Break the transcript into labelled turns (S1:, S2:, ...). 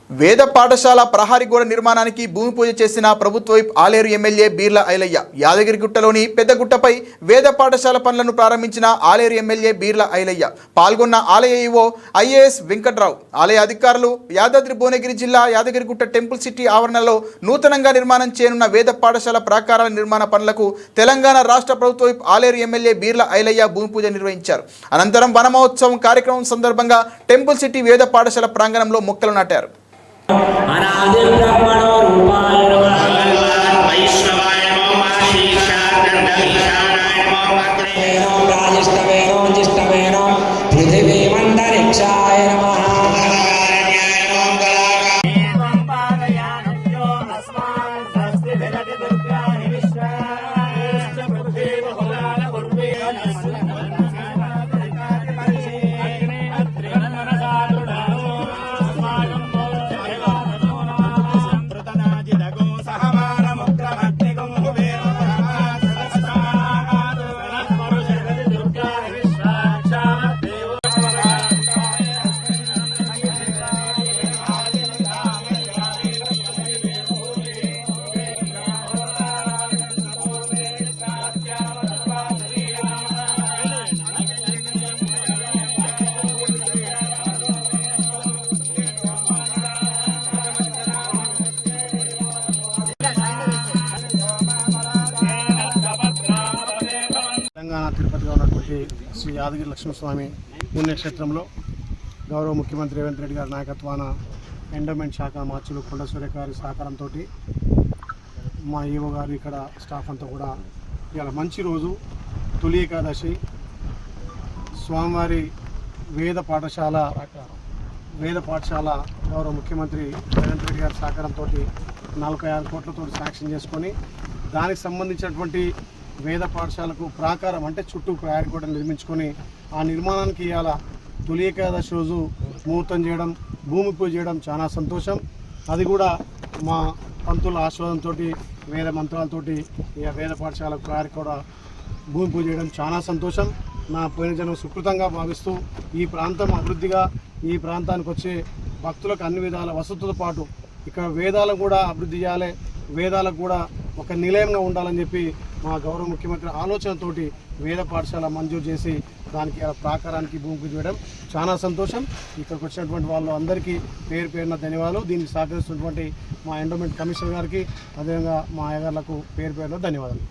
S1: వేద పాఠశాల ప్రహారీ గోడ నిర్మాణానికి భూమి పూజ చేసిన ప్రభుత్వ వైప్ ఆలేరు ఎమ్మెల్యే బీర్ల ఐలయ్య. యాదగిరిగుట్టలోని పెద్దగుట్టపై వేద పాఠశాల పనులను ప్రారంభించిన ఆలేరు ఎమ్మెల్యే బీర్ల ఐలయ్య. పాల్గొన్న ఆలయ ఈవో ఐఏఎస్ వెంకట్రావు, ఆలయ అధికారులు. యాదాద్రి భువనగిరి జిల్లా యాదగిరిగుట్ట టెంపుల్ సిటీ ఆవరణలో నూతనంగా నిర్మాణం చేయనున్న వేద పాఠశాల ప్రాకారాల నిర్మాణ పనులకు తెలంగాణ రాష్ట్ర ప్రభుత్వ వైప్ ఆలేరు ఎమ్మెల్యే బీర్ల ఐలయ్య భూమి పూజ నిర్వహించారు. అనంతరం వన మహోత్సవం కార్యక్రమం సందర్భంగా టెంపుల్ సిటీ వేద పాఠశాల ప్రాంగణంలో మొక్కలు నాటారు.
S2: अनादि ब्रह्मणो रूपाय नमः वैष्णवाय नमः शीर्षार्धमीशानाय नमः अग्रेणो राजस्तवेनो जिष्टवेनो पृथिवी मण्डरिक्षाय नमः
S3: తెలంగాణ తిరుపతిగా ఉన్నటువంటి శ్రీ యాదగిరి లక్ష్మణస్వామి పుణ్యక్షేత్రంలో గౌరవ ముఖ్యమంత్రి రేవంత్ రెడ్డి గారి నాయకత్వాన ఎండోమెంట్ శాఖ మార్చులు కొండ సూర్య గారి సహకారంతో మా ఈవో గారు ఇక్కడ స్టాఫ్ అంతా కూడా ఇవాళ మంచి రోజు తొలి ఏకాదశి స్వామివారి వేద పాఠశాల గౌరవ ముఖ్యమంత్రి రేవంత్ రెడ్డి గారి సహకారంతో 46 కోట్లతో శాంక్షన్ చేసుకొని దానికి సంబంధించినటువంటి వేద పాఠశాలకు ప్రాకారం అంటే చుట్టూ ప్రయాణ కూడా నిర్మించుకొని ఆ నిర్మాణానికి ఇవాళ తొలి ఏకాదశి రోజు ముహూర్తం చేయడం, భూమి పూజ చేయడం చాలా సంతోషం. అది కూడా మా పంతుల ఆశీర్వాదంతో వేద మంత్రాలతోటి ఈ వేద పాఠశాల ప్రయాణ కూడా భూమి పూజ చేయడం చాలా సంతోషం. నా పోయిన జనం సుకృతంగా భావిస్తూ ఈ ప్రాంతం అభివృద్ధిగా ఈ ప్రాంతానికి వచ్చే భక్తులకు అన్ని విధాల వసతులతో పాటు ఇక్కడ వేదాలను కూడా అభివృద్ధి చేయాలి, వేదాలకు కూడా ఒక నిలయంగా ఉండాలని చెప్పి మా గౌరవ ముఖ్యమంత్రి ఆలోచనతోటి వేద పాఠశాల మంజూరు చేసి దానికి ప్రాకారానికి భూమి పూజ చేయడం చాలా సంతోషం. ఇక్కడికి వచ్చినటువంటి వాళ్ళు అందరికీ పేరు పేరున ధన్యవాదాలు. దీనికి సహకరిస్తున్నటువంటి మా ఎండోమెంట్ కమిషనర్ గారికి, అదేవిధంగా మా అయ్యగారులకు పేరు పేరున ధన్యవాదాలు.